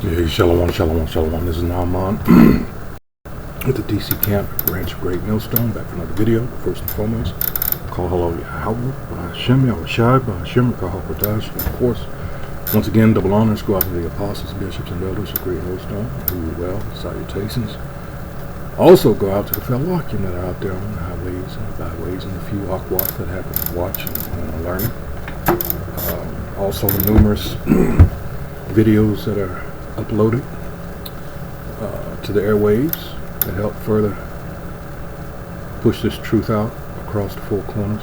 Hey, shalom, shalom, shalom. This is Naaman with the DC Camp, Branch of Great Millstone, back for another video. First and foremost, call hello Yahweh, Hashem, Yahushai, Hashem, Kahakodash. Of course, once again, double honors go out to the apostles, bishops, and elders of Great Millstone, who well, salutations. Also go out to the fellow Akim that are out there on the highways and the byways, and the few Akwat that happen to watch and learn. Also the numerous videos that are uploaded to the airwaves that help further push this truth out across the four corners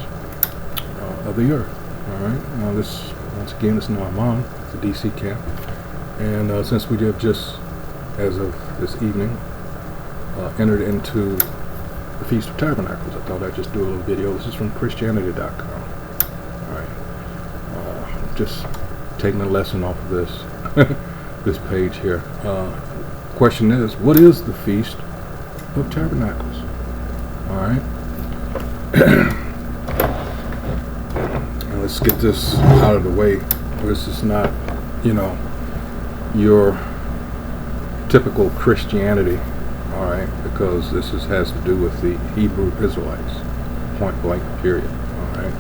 of the earth. All right. Now this, once again, is Naaman, the DC Camp, and since we have just, as of this evening, entered into the Feast of Tabernacles, I thought I'd just do a little video. This is from Christianity.com. All right. Just taking a lesson off of this. This page here. Question is, what is the Feast of Tabernacles? All right. Now let's get this out of the way. This is not, your typical Christianity. All right, because this has to do with the Hebrew Israelites. Point blank. Period. All right.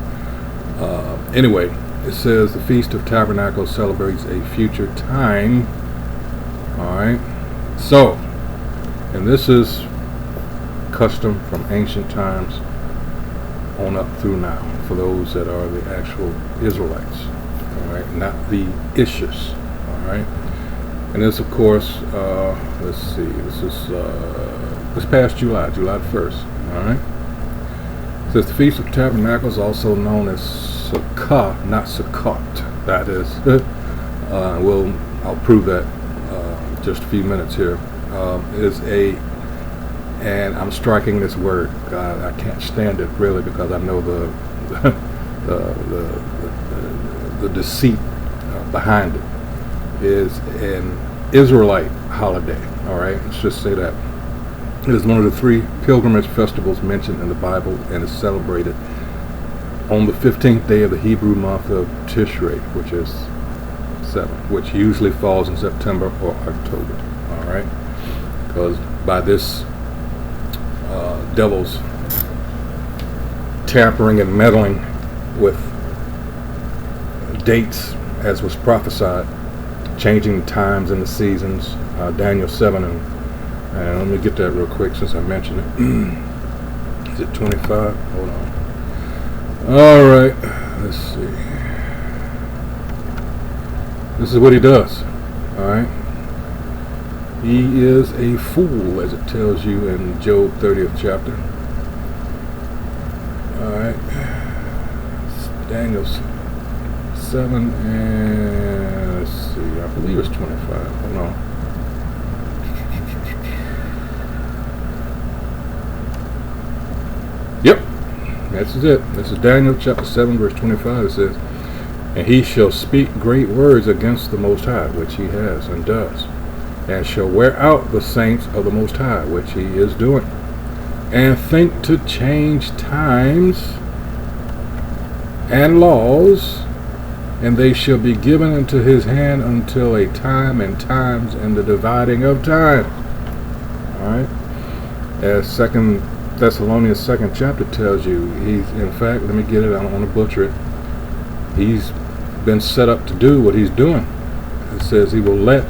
Anyway. It says the Feast of Tabernacles celebrates a future time. Alright. So, and this is custom from ancient times on up through now, for those that are the actual Israelites. Alright, not the Ishus. Alright. And this, of course, let's see, this is this past July the 1st. Alright. It says the Feast of Tabernacles, also known as Sukkah, not Sukkot. That is, I'll prove that just a few minutes here. Is and I'm striking this word. God, I can't stand it really, because I know the deceit behind it. Is an Israelite holiday. All right, let's just say that. It is one of the 3 pilgrimage festivals mentioned in the Bible, and is celebrated on the 15th day of the Hebrew month of Tishrei, which is 7, which usually falls in September or October. All right, because by this devil's tampering and meddling with dates, as was prophesied, changing the times and the seasons, Daniel 7, and let me get that real quick since I mentioned it. Is it 25? Hold on. Alright, let's see. This is what he does. Alright. He is a fool, as it tells you in Job 30th chapter. Alright. Daniel 7 and let's see, I believe it's 25. Hold on. Yep. This is it. This is Daniel chapter 7 verse 25. It says, and he shall speak great words against the Most High, which he has and does, and shall wear out the saints of the Most High, which he is doing, and think to change times and laws, and they shall be given into his hand until a time and times and the dividing of time. Alright. As 2 Thessalonians 2nd chapter tells you, he's, in fact, let me get it, I don't want to butcher it. He's been set up to do what he's doing. It says he will let,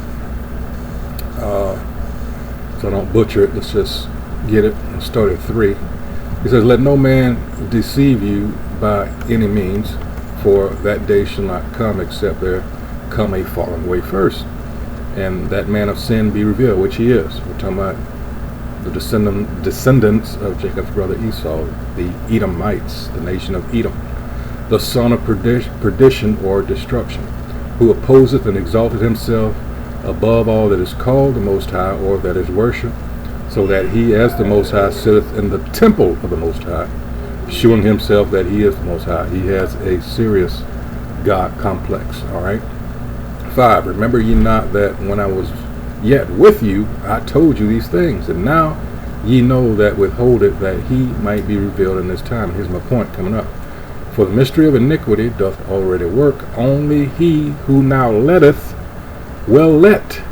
so I don't butcher it, let's just get it and start at 3. He says, let no man deceive you by any means, for that day shall not come except there come a falling away first, and that man of sin be revealed, which he is. We're talking about the descendants of Jacob's brother Esau, the Edomites, the nation of Edom, the son of perdition or destruction, who opposeth and exalted himself above all that is called the Most High, or that is worshipped, so that he as the Most High sitteth in the temple of the Most High, shewing himself that he is the Most High. He has a serious God complex. All right. 5. Remember ye not that when I was yet with you, I told you these things, and now ye know that withhold it, that he might be revealed in this time. Here's my point coming up. For the mystery of iniquity doth already work. Only he who now letteth will let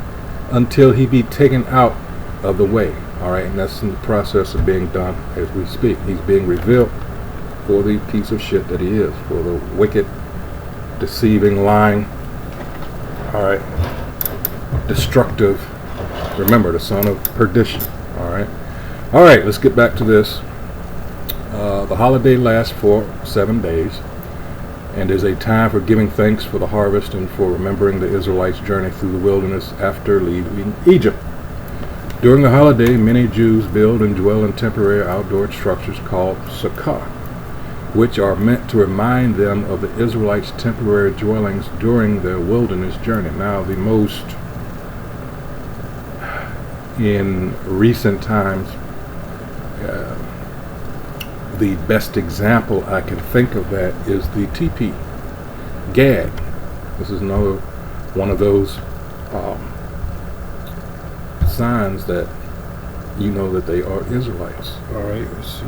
until he be taken out of the way. All right, and that's in the process of being done as we speak. He's being revealed for the piece of shit that he is, for the wicked, deceiving, lying, all right, destructive, remember, the son of perdition. All right, let's get back to this. The holiday lasts for 7 days and is a time for giving thanks for the harvest and for remembering the Israelites' journey through the wilderness after leaving Egypt. During the holiday, many Jews build and dwell in temporary outdoor structures called sukkah, which are meant to remind them of the Israelites' temporary dwellings during their wilderness journey. Now, the most, in recent times, the best example I can think of that is the teepee, Gad. This is another one of those signs that you know that they are Israelites. All right, let's see.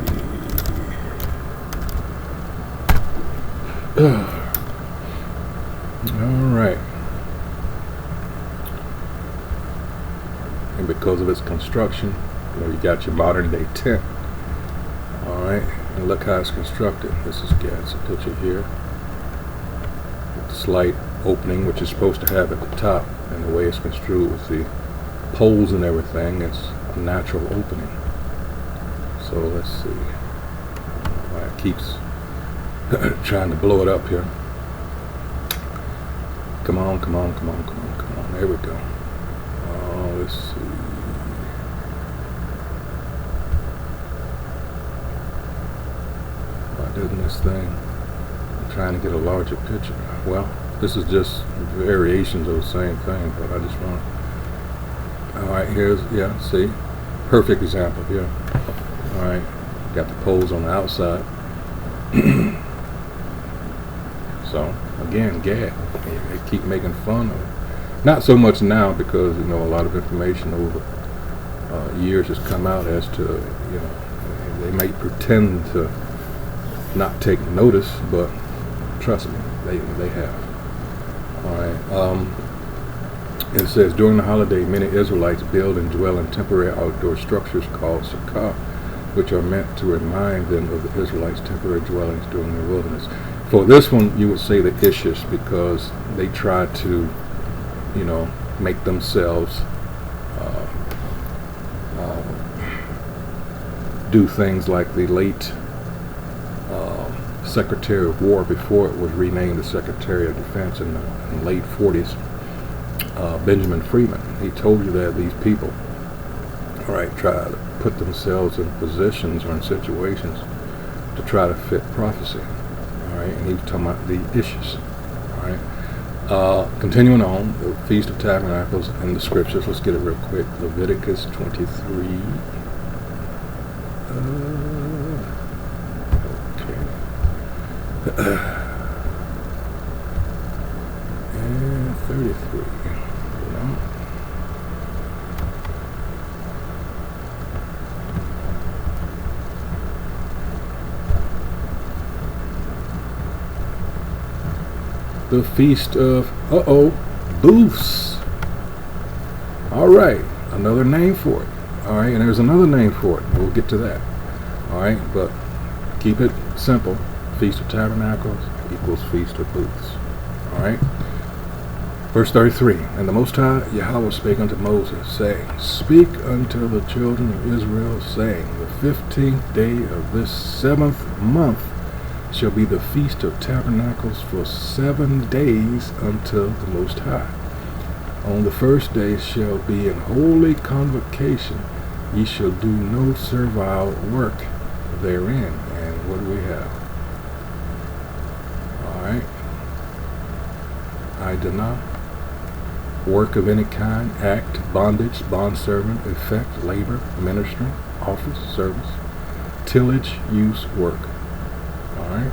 All right. And because of its construction, you got your modern day tent. All right, and look how it's constructed. This is Gad's picture here. With the slight opening, which it's supposed to have at the top, and the way it's construed with the poles and everything, it's a natural opening. So let's see. Why it keeps trying to blow it up here. Come on. There we go. Oh, let's see. Why doesn't this thing? I'm trying to get a larger picture. Well, this is just variations of the same thing, but I just want to. Alright, here's, see? Perfect example here. Alright, got the poles on the outside. So, again, Gad. They keep making fun of it. Not so much now because, a lot of information over years has come out as to, they may pretend to not take notice, but trust me, they have. Alright, it says, during the holiday, many Israelites build and dwell in temporary outdoor structures called sukkah, which are meant to remind them of the Israelites' temporary dwellings during the wilderness. For this one, you would say the issues, because they try to, make themselves do things like the late Secretary of War, before it was renamed the Secretary of Defense in the late 40s. Benjamin Freeman, he told you that these people, try to put themselves in positions or in situations to try to fit prophecy, and he was talking about the issues, continuing on, the Feast of Tabernacles in the scriptures, let's get it real quick, Leviticus 23, and 33. The Feast of, Booths. Alright, another name for it. Alright, and there's another name for it. We'll get to that. Alright, but keep it simple. Feast of Tabernacles equals Feast of Booths. Alright. Verse 33, and the Most High Yahweh spake unto Moses, saying, Speak unto the children of Israel, saying, The 15th day of this 7th month shall be the Feast of Tabernacles for 7 days unto the Most High. On the first day shall be an holy convocation. Ye shall do no servile work therein. And what do we have? Alright. I do not. Work of any kind, act, bondage, bondservant, effect, labor, ministry, office, service, tillage, use, work. Alright.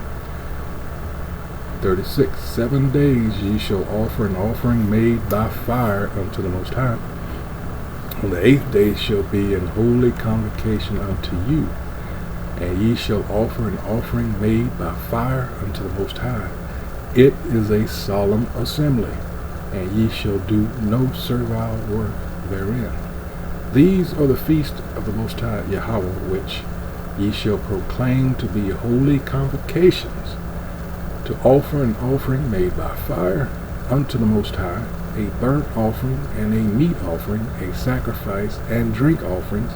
36. 7 days ye shall offer an offering made by fire unto the Most High. On the 8th day shall be an holy convocation unto you, and ye shall offer an offering made by fire unto the Most High. It is a solemn assembly, and ye shall do no servile work therein. These are the feasts of the Most High Yahweh, which ye shall proclaim to be holy convocations, to offer an offering made by fire unto the Most High, a burnt offering and a meat offering, a sacrifice and drink offerings,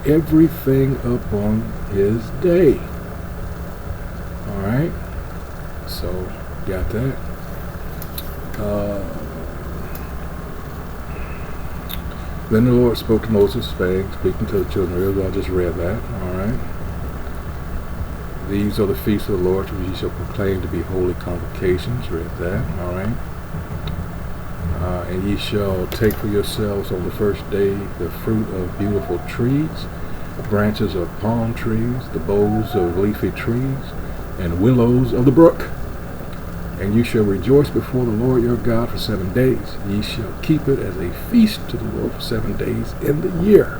everything upon his day. Alright, so got that. Then the Lord spoke to Moses, speaking to the children of Israel. I just read that. Alright. These are the feasts of the Lord which ye shall proclaim to be holy convocations. Read that. Alright. And ye shall take for yourselves on the first day the fruit of beautiful trees, branches of palm trees, the boughs of leafy trees, and willows of the brook. And you shall rejoice before the Lord your God for 7 days. Ye shall keep it as a feast to the Lord for 7 days in the year.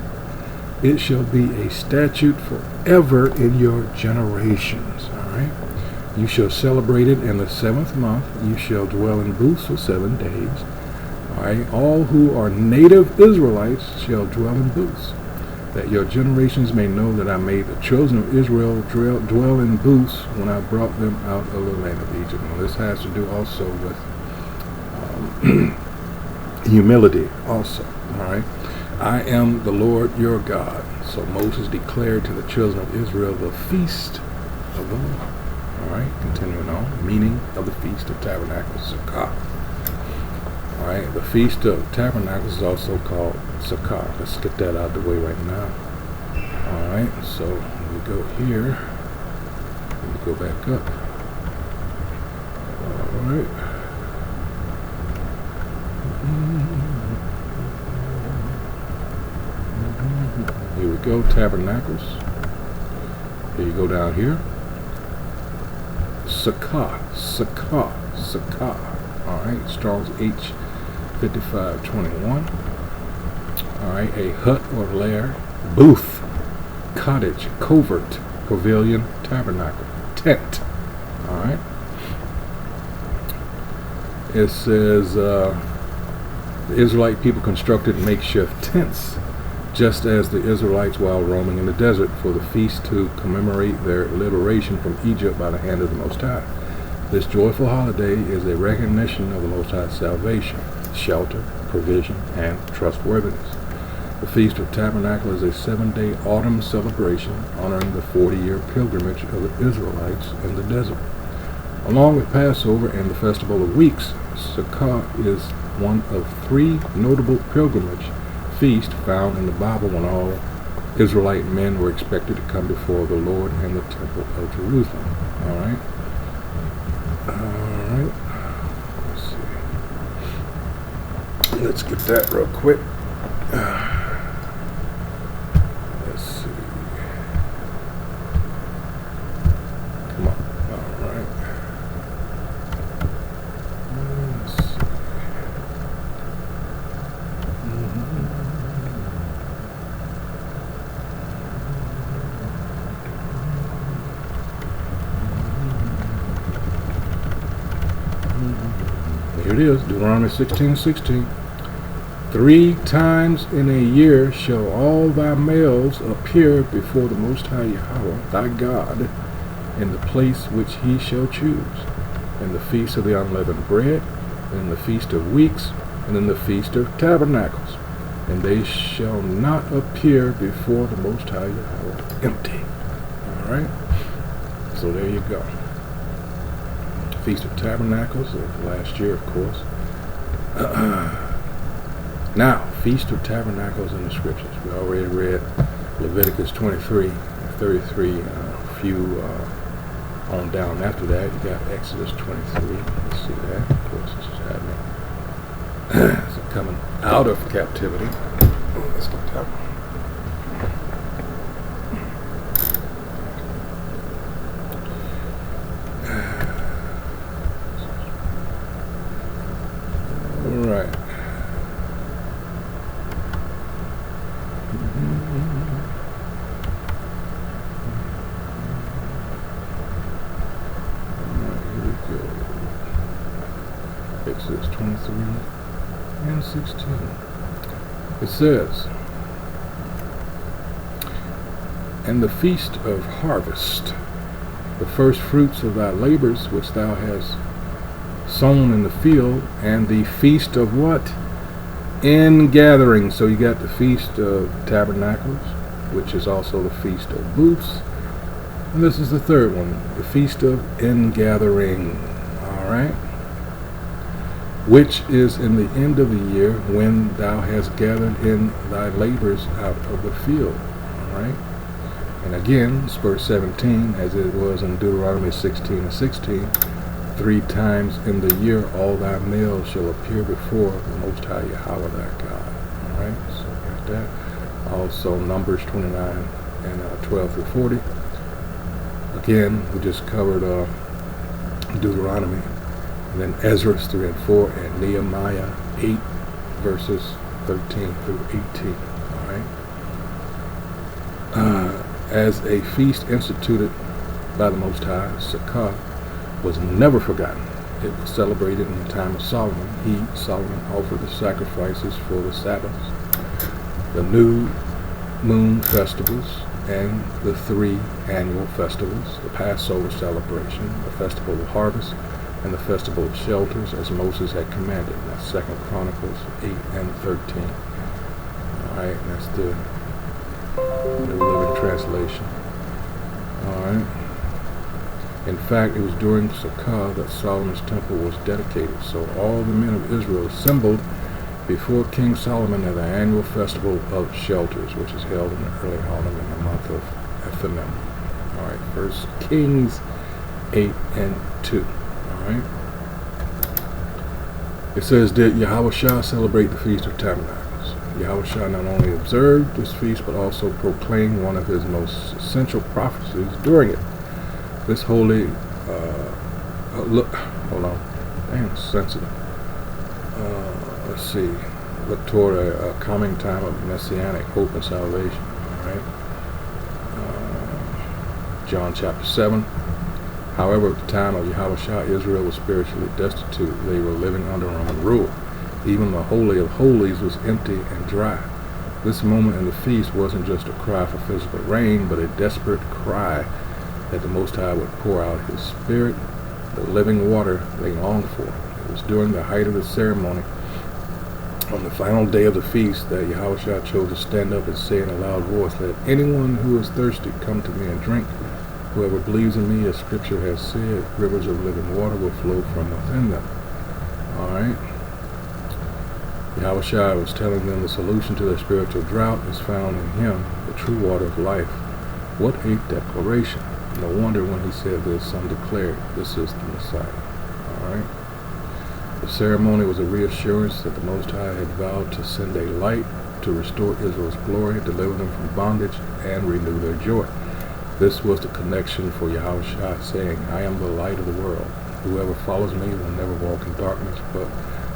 It shall be a statute forever in your generations. All right. You shall celebrate it in the 7th month. You shall dwell in booths for 7 days. All right. All who are native Israelites shall dwell in booths, that your generations may know that I made the children of Israel dwell in booths when I brought them out of the land of Egypt. Now, this has to do also with humility also. All right. I am the Lord your God. So Moses declared to the children of Israel the feast of the Lord. All right. Continuing on. Meaning of the Feast of Tabernacles, Sukkah. All right. The Feast of Tabernacles is also called Sukkah. Let's get that out of the way right now. Alright, so we go here. We go back up. Alright. Here we go, Tabernacles. Here you go down here. Sukkah. Alright, Strong's H 5521. Alright, a hut or lair, booth, cottage, covert, pavilion, tabernacle, tent. Alright. It says the Israelite people constructed makeshift tents, just as the Israelites while roaming in the desert, for the feast to commemorate their liberation from Egypt by the hand of the Most High. This joyful holiday is a recognition of the Most High's salvation, shelter, provision, and trustworthiness. The Feast of Tabernacle is a 7-day autumn celebration honoring the 40-year pilgrimage of the Israelites in the desert. Along with Passover and the Festival of Weeks, Sukkah is one of 3 notable pilgrimage feasts found in the Bible when all Israelite men were expected to come before the Lord in the Temple of Jerusalem. Alright. Let's get that real quick. Let's see. Come on. Alright. Let's see. Here it is, Deuteronomy 16:16. 3 times in a year shall all thy males appear before the Most High Yahweh thy God in the place which he shall choose, in the feast of the unleavened bread, in the feast of weeks, and in the feast of tabernacles. And they shall not appear before the Most High Yahweh empty. Alright? So there you go. Feast of Tabernacles of last year, of course. Now, Feast of Tabernacles in the Scriptures. We already read Leviticus 23 and 33. A few on down after that, you got Exodus 23. Let's see that. Of course, this is happening. So coming out of captivity. Let's get that one. Alright. Exodus 23 and 16. It says, "And the feast of harvest, the first fruits of thy labors which thou hast sown in the field, and the feast of" what? Ingathering. So you got the feast of tabernacles, which is also the feast of booths. And this is the third one, the feast of ingathering. Alright? Which is in the end of the year, when thou hast gathered in thy labors out of the field. Alright? And again, verse 17, as it was in Deuteronomy 16:16, 3 times in the year all thy males shall appear before the Most High Yahweh thy God. Alright, so got that. Also Numbers 29 and 12 through 40. Again, we just covered Deuteronomy. And then Ezra 3 and 4 and Nehemiah 8 verses 13 through 18. Alright. As a feast instituted by the Most High, Sukkah was never forgotten. It was celebrated in the time of Solomon. Solomon, offered the sacrifices for the Sabbaths, the new moon festivals, and the 3 annual festivals, the Passover celebration, the festival of harvest, and the festival of shelters, as Moses had commanded. That's 2 Chronicles 8 and 13. Alright, that's the New Living Translation. Alright. In fact, it was during Sukkah that Solomon's temple was dedicated. So all the men of Israel assembled before King Solomon at the annual festival of shelters, which is held in the early autumn in the month of Ethanim. Alright, 1 Kings 8 and 2. Alright. It says, "Did Yahushua celebrate the Feast of Tabernacles?" Yahushua not only observed this feast, but also proclaimed one of his most essential prophecies during it. This holy, look, hold on, damn, it's sensitive. Let's see, look toward a coming time of messianic hope and salvation. Alright. John chapter 7. However, at the time of Yahushua, Israel was spiritually destitute. They were living under Roman rule. Even the Holy of Holies was empty and dry. This moment in the feast wasn't just a cry for physical rain, but a desperate cry that the Most High would pour out his Spirit, the living water they longed for. It was during the height of the ceremony, on the final day of the feast, that Yahushua chose to stand up and say in a loud voice, "Let anyone who is thirsty come to me and drink. Whoever believes in me, as Scripture has said, rivers of living water will flow from within them." Alright. Yahushua was telling them the solution to their spiritual drought is found in him, the true water of life. What a declaration. No wonder when he said this, some declared, "This is the Messiah." Alright. The ceremony was a reassurance that the Most High had vowed to send a light to restore Israel's glory, deliver them from bondage, and renew their joy. This was the connection for Yahushua, saying, "I am the light of the world. Whoever follows me will never walk in darkness, but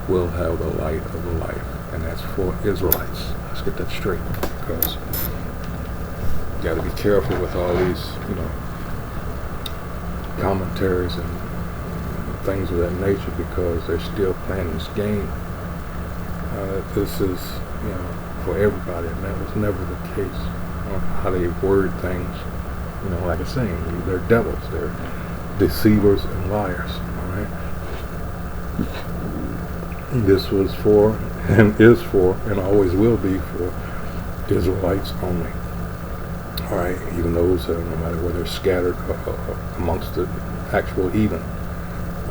will have the light of the life." And that's for Israelites. Let's get that straight, because you got to be careful with all these, commentaries and things of that nature, because they're still playing this game. This is, for everybody, and that was never the case. How they word things, like I was saying, they're devils, they're deceivers and liars. All right. This was for, and is for, and always will be for Israelites only. All right, even those, no matter where they're scattered amongst the actual heathen.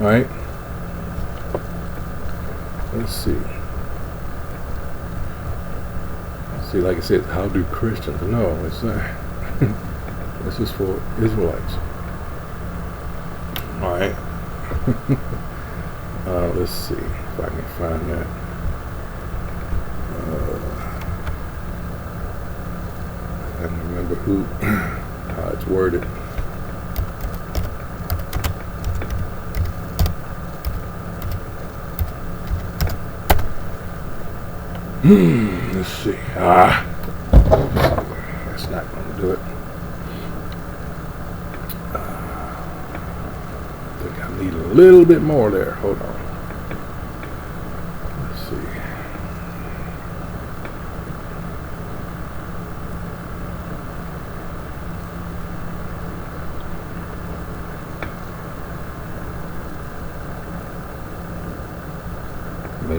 All right. Let's see. See, like I said, how do Christians? No, it's this is for Israelites. All right. Let's see if I can find that. I don't remember how it's worded. Let's see. That's not going to do it. I think I need a little bit more there. Hold on. Let's see.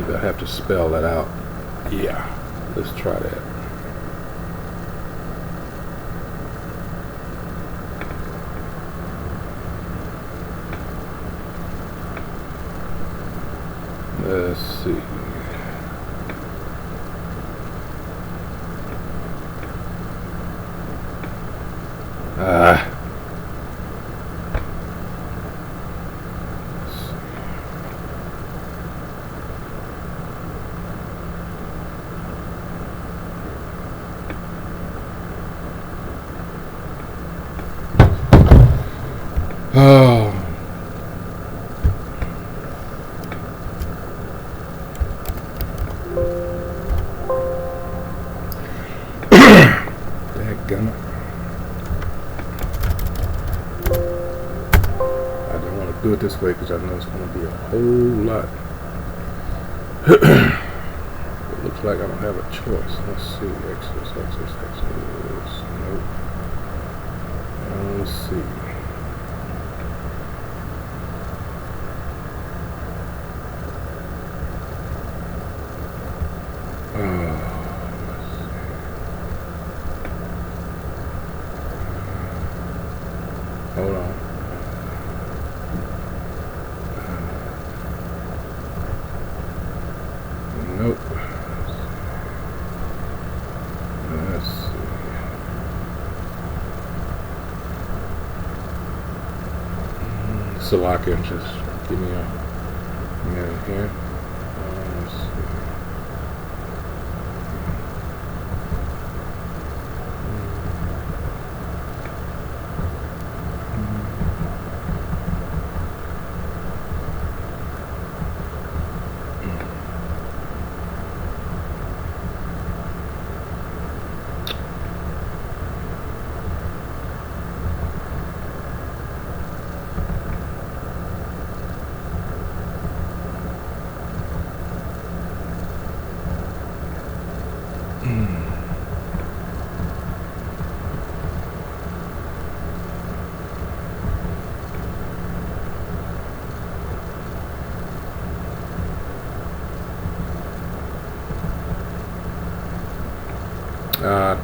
maybe I have to spell that out. Yeah, let's try that. Let's see. Oh. Dadgummit. I don't want to do it this way because I know it's going to be a whole lot. It looks like I don't have a choice. Let's see. Exodus. Nope. Let's see. Hold on. Nope. Let's see. Salakia, just give me a minute here. Let's see.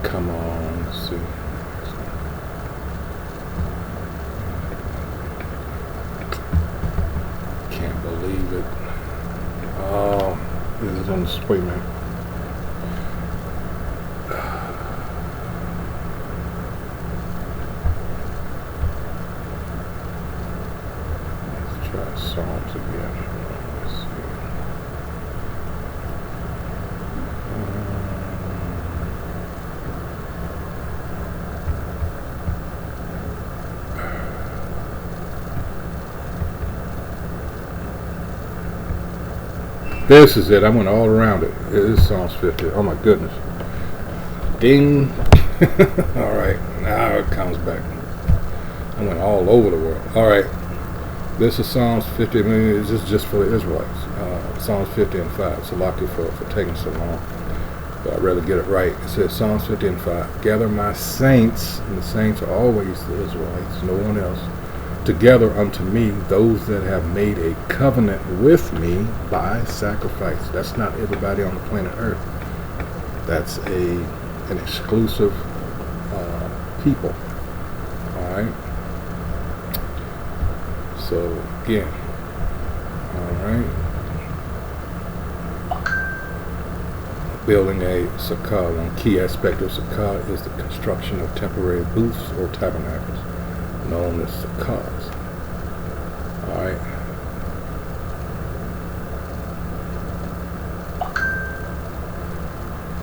Come on, let's see. Can't believe it. Oh, this is on the wait a minute. Let's try Psalms again. Let's see. This is it. I went all around it. It is Psalms 50. Oh my goodness. Ding. Alright. Now it comes back. I went all over the world. Alright. This is Psalms 50. I mean, this is just for the Israelites. Psalms 50 and 5. So lucky for taking so long. But I'd rather get it right. It says Psalms 50 and 5. Gather my saints, and the saints are always the Israelites, no one else, together unto me, those that have made a covenant with me by sacrifice. That's not everybody on the planet Earth. That's an exclusive people. Alright. So again, alright. Building a sukkah. One key aspect of sukkah is the construction of temporary booths or tabernacles, known as sukkahs. Alright.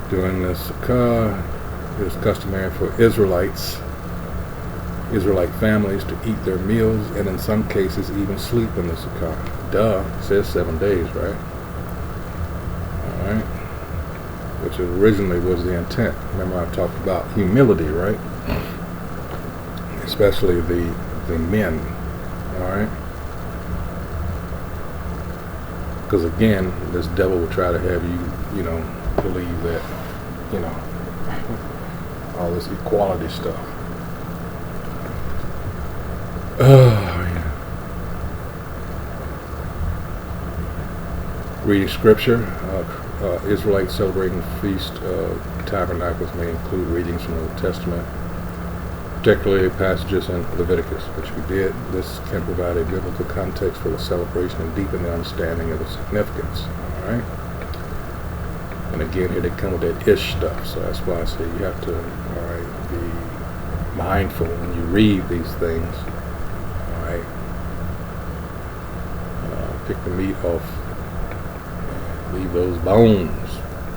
During the sukkah, it is customary for Israelite families to eat their meals and in some cases even sleep in the sukkah. Duh, it says 7 days, right? Alright. Which originally was the intent. Remember I talked about humility, right? Especially the men. Alright? Because again, this devil will try to have you, believe that, all this equality stuff. Oh, yeah. Reading scripture, Israelites celebrating the Feast of Tabernacles may include readings from the Old Testament, particularly passages in Leviticus, which we did. This can provide a biblical context for the celebration and deepen the understanding of the significance. All right. And again, here they come with that ish stuff. So that's why I say you have to, all right, be mindful when you read these things. All right. Pick the meat off and leave those bones,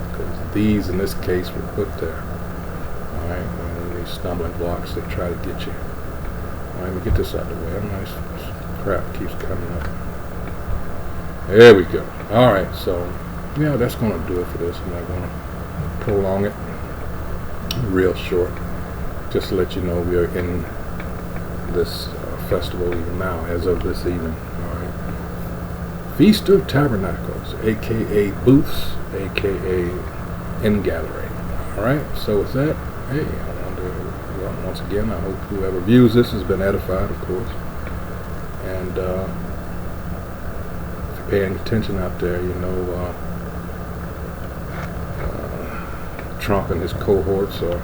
because these, in this case, were put there. All right. And these stumbling blocks that try to get you. All right. Let me get this out of the way. Nice crap keeps coming up. There we go. All right. So. Yeah, that's going to do it for this. I'm not going to prolong it. Real short. Just to let you know we are in this festival even now, as of this evening. All right. Feast of Tabernacles, a.k.a. booths, a.k.a. in gallery. All right. So with that, hey, I wonder, once again, I hope whoever views this has been edified, of course. And if you're paying attention out there, you know, Trump and his cohorts are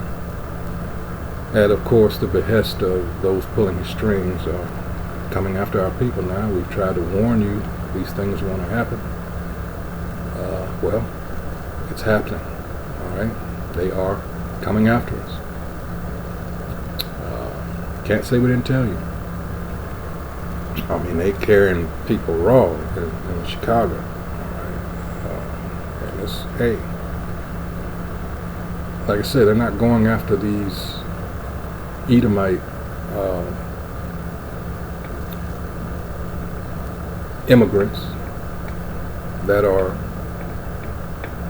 at, of course, the behest of those pulling his strings, coming after our people now. We've tried to warn you these things want to happen. Well, it's happening. All right, they are coming after us. Can't say we didn't tell you. I mean, they carrying people raw in Chicago. All right, and it's, hey. Like I said, they're not going after these Edomite immigrants that are,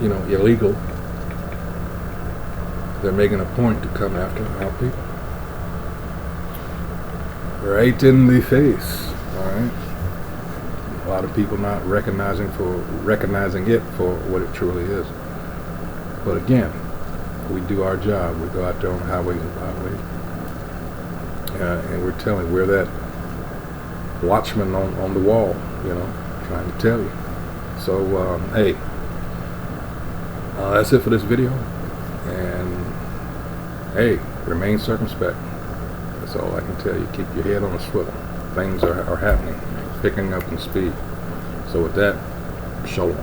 you know, illegal. They're making a point to come after our people. Right in the face. All right. A lot of people not recognizing it for what it truly is. But again, we do our job. We go out there on the highways and byways, and we're that watchman on the wall, you know, trying to tell you. So, hey, that's it for this video. And hey, remain circumspect. That's all I can tell you. Keep your head on a swivel. Things are happening, picking up in speed. So with that, shalom.